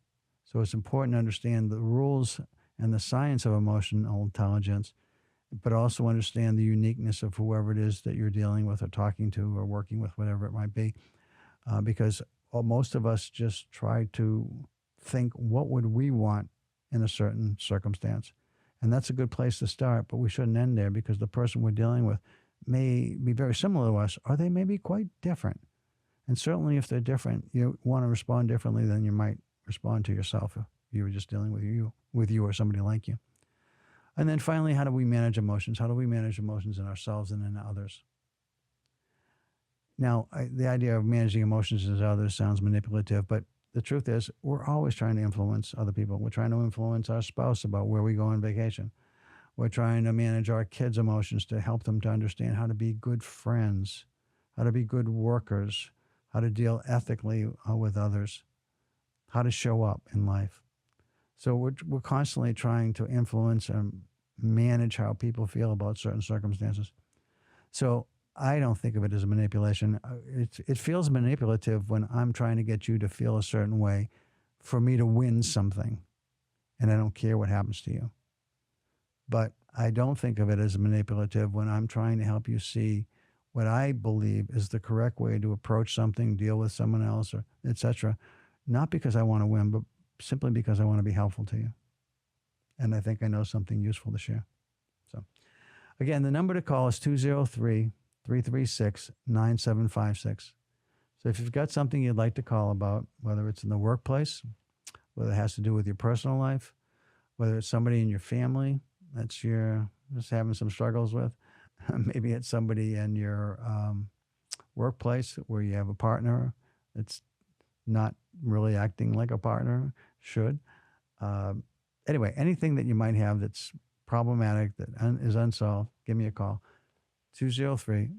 [SPEAKER 1] So it's important to understand the rules and the science of emotional intelligence, but also understand the uniqueness of whoever it is that you're dealing with or talking to or working with, whatever it might be. Because most of us just try to think, what would we want in a certain circumstance? And that's a good place to start, but we shouldn't end there, because the person we're dealing with may be very similar to us, or they may be quite different. And certainly if they're different, you want to respond differently than you might respond to yourself if you were just dealing with you or somebody like you. And then finally, how do we manage emotions? How do we manage emotions in ourselves and in others? Now, the idea of managing emotions in others sounds manipulative, but the truth is we're always trying to influence other people. We're trying to influence our spouse about where we go on vacation. We're trying to manage our kids' emotions to help them to understand how to be good friends, how to be good workers, how to deal ethically with others, how to show up in life. So we're constantly trying to influence and manage how people feel about certain circumstances. So I don't think of it as a manipulation. It feels manipulative when I'm trying to get you to feel a certain way for me to win something, and I don't care what happens to you. But I don't think of it as manipulative when I'm trying to help you see what I believe is the correct way to approach something, deal with someone else, or etc. Not because I want to win, but simply because I want to be helpful to you. And I think I know something useful to share. So, again, the number to call is 203 336 9756. So, if you've got something you'd like to call about, whether it's in the workplace, whether it has to do with your personal life, whether it's somebody in your family that you're just having some struggles with, maybe it's somebody in your workplace where you have a partner that's not really acting like a partner should. Anyway, anything that you might have that's problematic, that is unsolved, give me a call. 203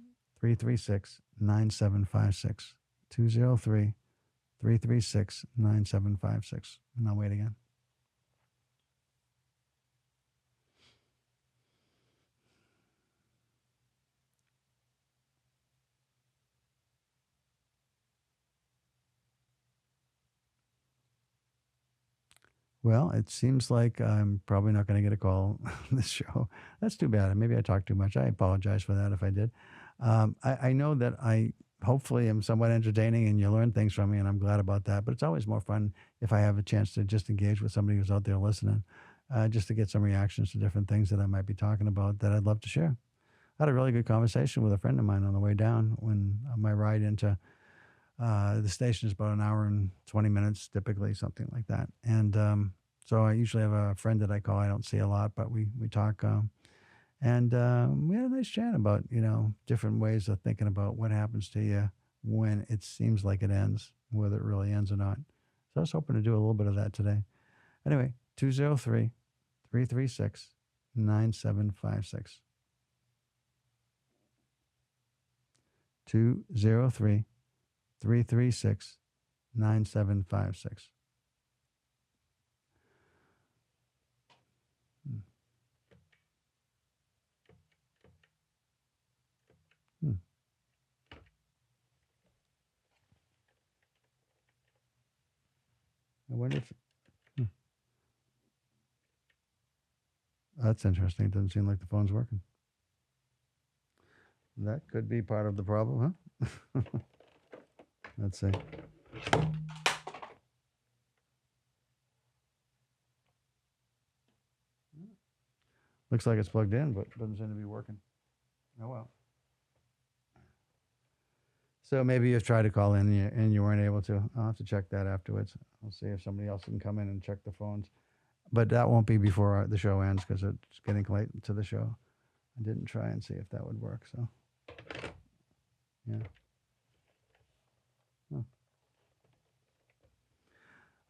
[SPEAKER 1] 336 9756. 203 336 9756. And I'll wait again. Well, it seems like I'm probably not going to get a call on this show. That's too bad. Maybe I talked too much. I apologize for that if I did. I know that I hopefully am somewhat entertaining and you learn things from me, and I'm glad about that. But it's always more fun if I have a chance to just engage with somebody who's out there listening, just to get some reactions to different things that I might be talking about that I'd love to share. I had a really good conversation with a friend of mine on the way down when on my ride into the station is about an hour and 20 minutes, typically, something like that. And so I usually have a friend that I call. I don't see a lot, but we talk. And we had a nice chat about, different ways of thinking about what happens to you when it seems like it ends, whether it really ends or not. So I was hoping to do a little bit of that today. Anyway, 203 336 9756. 203 336 9756. I wonder if that's interesting. It doesn't seem like the phone's working. That could be part of the problem, huh? Let's see. Looks like it's plugged in, but doesn't seem to be working. Oh, well. So maybe you've tried to call in and you weren't able to. I'll have to check that afterwards. I'll see if somebody else can come in and check the phones. But that won't be before the show ends because it's getting late to the show. I didn't try and see if that would work. So, yeah. Oh.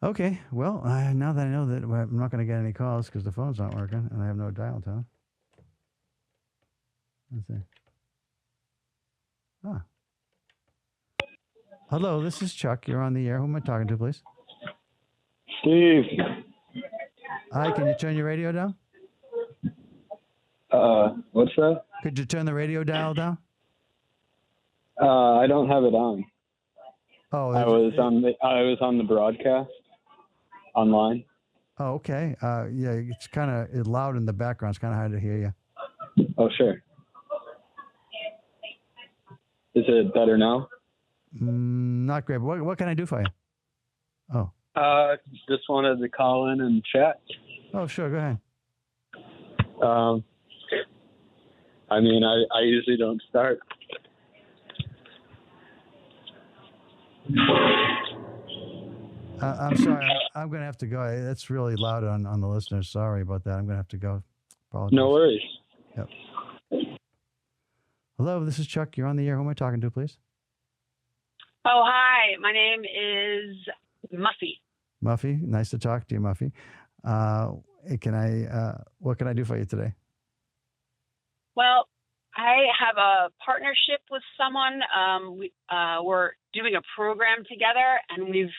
[SPEAKER 1] Okay. Well, now that I know that I'm not going to get any calls because the phone's not working and I have no dial tone. Let's see. Ah. Hello, this is Chuck. You're on the air. Who am I talking to, please?
[SPEAKER 2] Steve.
[SPEAKER 1] Hi, can you turn your radio down?
[SPEAKER 2] What's that?
[SPEAKER 1] Could you turn the radio dial down?
[SPEAKER 2] I don't have it on.
[SPEAKER 1] Oh,
[SPEAKER 2] I was on the broadcast online.
[SPEAKER 1] Oh, okay. Yeah, it's kind of loud in the background. It's kind of hard to hear you.
[SPEAKER 2] Oh, sure. Is it better now?
[SPEAKER 1] Not great. But what can I do for you? Oh.
[SPEAKER 2] Just wanted to call in and chat.
[SPEAKER 1] Oh, sure. Go ahead.
[SPEAKER 2] I mean, I usually don't start.
[SPEAKER 1] I'm sorry. I'm going to have to go. That's really loud on the listeners. Sorry about that. I'm going to have to go. Apologize.
[SPEAKER 2] No worries.
[SPEAKER 1] Yep. Hello, this is Chuck. You're on the air. Who am I talking to, please?
[SPEAKER 3] Oh, hi. My name is Muffy.
[SPEAKER 1] Muffy. Nice to talk to you, Muffy. What can I do for you today?
[SPEAKER 3] Well, I have a partnership with someone. We're doing a program together, and we've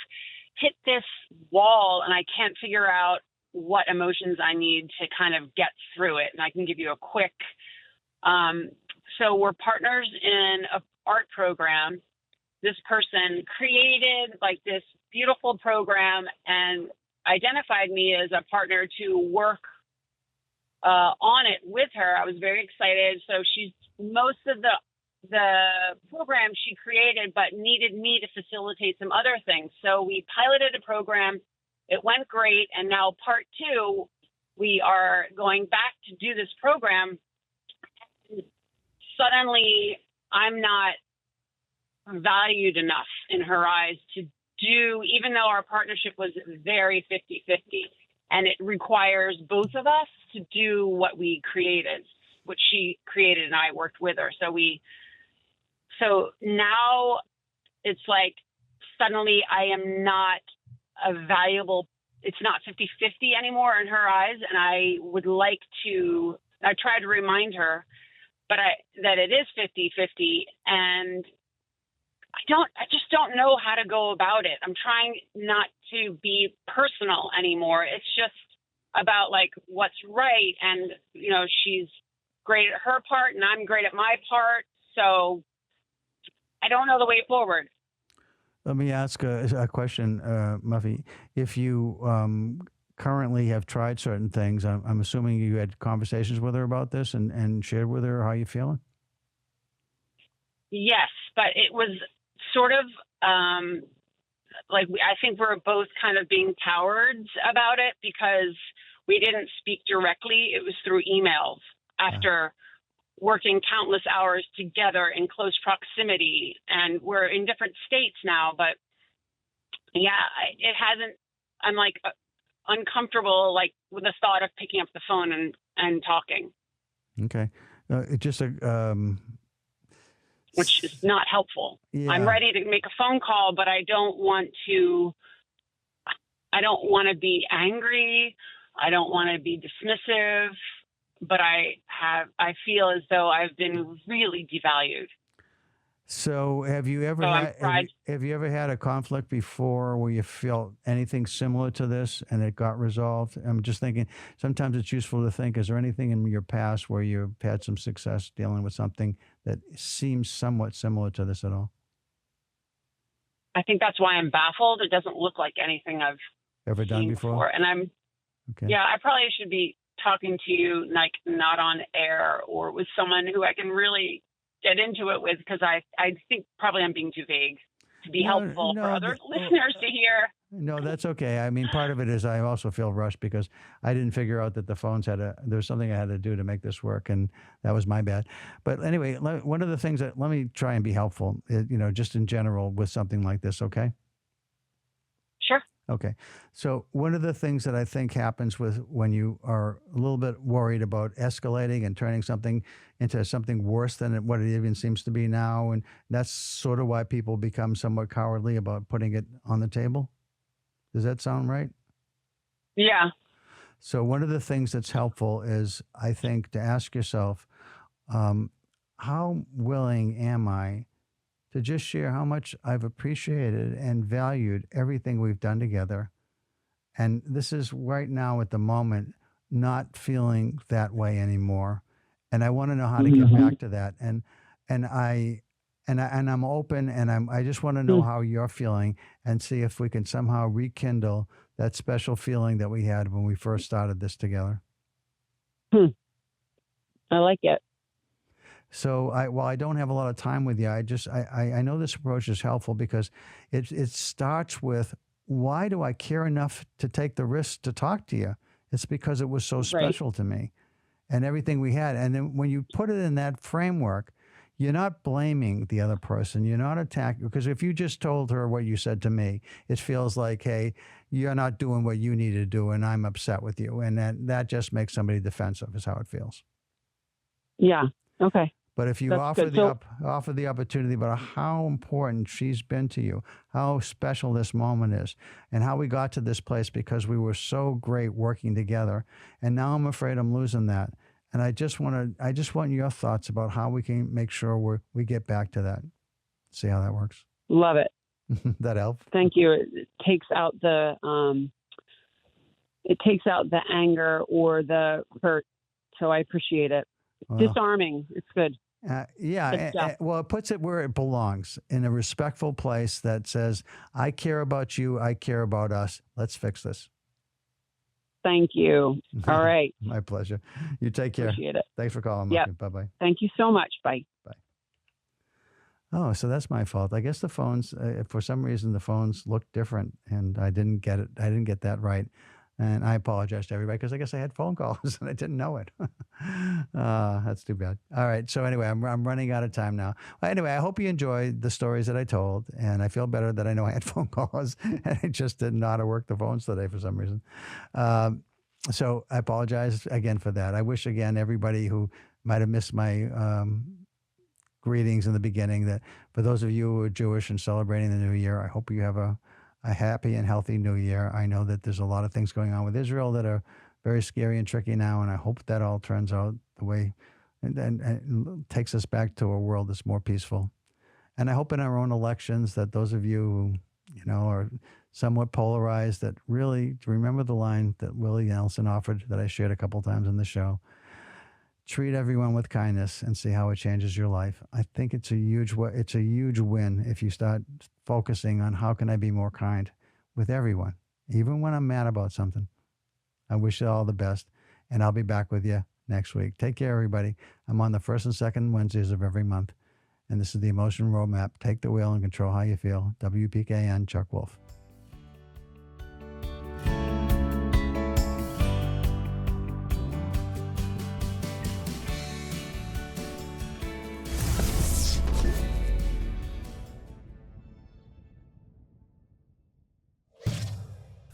[SPEAKER 3] hit this wall, and I can't figure out what emotions I need to kind of get through it. And I can give you a quick, so we're partners in an art program. This person created like this beautiful program and identified me as a partner to work on it with her. I was very excited. So she's most of the program she created, but needed me to facilitate some other things. So we piloted a program. It went great. And now part 2, we are going back to do this program. Suddenly, I'm not valued enough in her eyes to do, even though our partnership was very 50-50. And it requires both of us to do what we created, what she created, and I worked with her. So now it's like suddenly I am not a valuable, it's not 50-50 anymore in her eyes. And I would like to, I try to remind her, but that it is 50-50. And I just don't know how to go about it. I'm trying not to be personal anymore. It's just about like what's right. And, you know, she's great at her part and I'm great at my part. So I don't know the way forward.
[SPEAKER 1] Let me ask a question, Muffy. If you currently have tried certain things, I'm assuming you had conversations with her about this and shared with her how you're feeling?
[SPEAKER 3] Yes, but it was sort of I think we're both kind of being cowards about it because we didn't speak directly. It was through emails after working countless hours together in close proximity. And we're in different states now, but yeah, it hasn't, I'm like uncomfortable, like with the thought of picking up the phone and talking.
[SPEAKER 1] Okay. It just
[SPEAKER 3] which is not helpful.
[SPEAKER 1] Yeah.
[SPEAKER 3] I'm ready to make a phone call, but I don't want to be angry. I don't want to be dismissive, but I feel as though I've been really devalued.
[SPEAKER 1] So have you ever have you ever had a conflict before where you felt anything similar to this and it got resolved? I'm just thinking sometimes it's useful to think, is there anything in your past where you've had some success dealing with something that seems somewhat similar to this at all?
[SPEAKER 3] I think that's why I'm baffled. It doesn't look like anything I've
[SPEAKER 1] ever done before.
[SPEAKER 3] And I probably should be talking to you like not on air or with someone who I can really get into it with, because I think probably I'm being too vague to be helpful for other listeners to hear.
[SPEAKER 1] No, that's okay. I mean, part of it is I also feel rushed because I didn't figure out that the phones there was something I had to do to make this work, and that was my bad. But anyway, one of the things let me try and be helpful, just in general with something like this, okay?
[SPEAKER 3] Sure.
[SPEAKER 1] Okay. So one of the things that I think happens when you are a little bit worried about escalating and turning something into something worse than what it even seems to be now, and that's sort of why people become somewhat cowardly about putting it on the table. Does that sound right?
[SPEAKER 3] Yeah.
[SPEAKER 1] So one of the things that's helpful is, I think, to ask yourself, how willing am I to just share how much I've appreciated and valued everything we've done together. And this is right now at the moment, not feeling that way anymore. And I want to know how to get back to that. And I'm open, and I just want to know how you're feeling and see if we can somehow rekindle that special feeling that we had when we first started this together.
[SPEAKER 4] I like it.
[SPEAKER 1] So while I don't have a lot of time with you, I know this approach is helpful because it starts with, why do I care enough to take the risk to talk to you? It's because it was so special to me and everything we had. And then when you put it in that framework, you're not blaming the other person. You're not attacking, because if you just told her what you said to me, it feels like, hey, you're not doing what you need to do and I'm upset with you. And that just makes somebody defensive is how it feels.
[SPEAKER 4] Yeah. Okay.
[SPEAKER 1] But if you offer the opportunity about how important she's been to you, how special this moment is, and how we got to this place because we were so great working together, and now I'm afraid I'm losing that. And I just want your thoughts about how we can make sure we get back to that. See how that works.
[SPEAKER 4] Love it.
[SPEAKER 1] That help?
[SPEAKER 4] Thank you. It takes out the it takes out the anger or the hurt. So I appreciate it.
[SPEAKER 1] Well,
[SPEAKER 4] Disarming. It's good.
[SPEAKER 1] yeah.
[SPEAKER 4] Good stuff.
[SPEAKER 1] Well, it puts it where it belongs, in a respectful place that says, I care about you. I care about us. Let's fix this.
[SPEAKER 4] Thank you. All right.
[SPEAKER 1] My pleasure. You take care.
[SPEAKER 4] Appreciate it.
[SPEAKER 1] Thanks for calling.
[SPEAKER 4] Yep.
[SPEAKER 1] Muffy. Bye-bye.
[SPEAKER 4] Thank you so much. Bye.
[SPEAKER 1] Oh, so that's my fault. I guess the phones, for some reason, the phones looked different, and I didn't get it. I didn't get that right, and I apologize to everybody because I guess I had phone calls and I didn't know it. That's too bad. All right. So anyway, I'm running out of time now. Well, anyway, I hope you enjoyed the stories that I told, and I feel better that I know I had phone calls and I just didn't know how to work the phones today for some reason. So I apologize again for that. I wish again everybody who might have missed my greetings in the beginning, that for those of you who are Jewish and celebrating the new year, I hope you have a happy and healthy new year. I know that there's a lot of things going on with Israel that are very scary and tricky now, and I hope that all turns out the way and takes us back to a world that's more peaceful. And I hope in our own elections that those of you who, are somewhat polarized, that really remember the line that Willie Nelson offered that I shared a couple times in the show. Treat everyone with kindness and see how it changes your life. I think it's a huge win if you start focusing on how can I be more kind with everyone, even when I'm mad about something. I wish you all the best, and I'll be back with you next week. Take care, everybody. I'm on the first and second Wednesdays of every month, and this is the Emotion Roadmap. Take the wheel and control how you feel. WPKN, Chuck Wolf.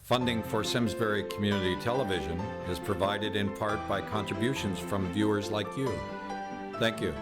[SPEAKER 5] Funding for Simsbury Community Television is provided in part by contributions from viewers like you. Thank you.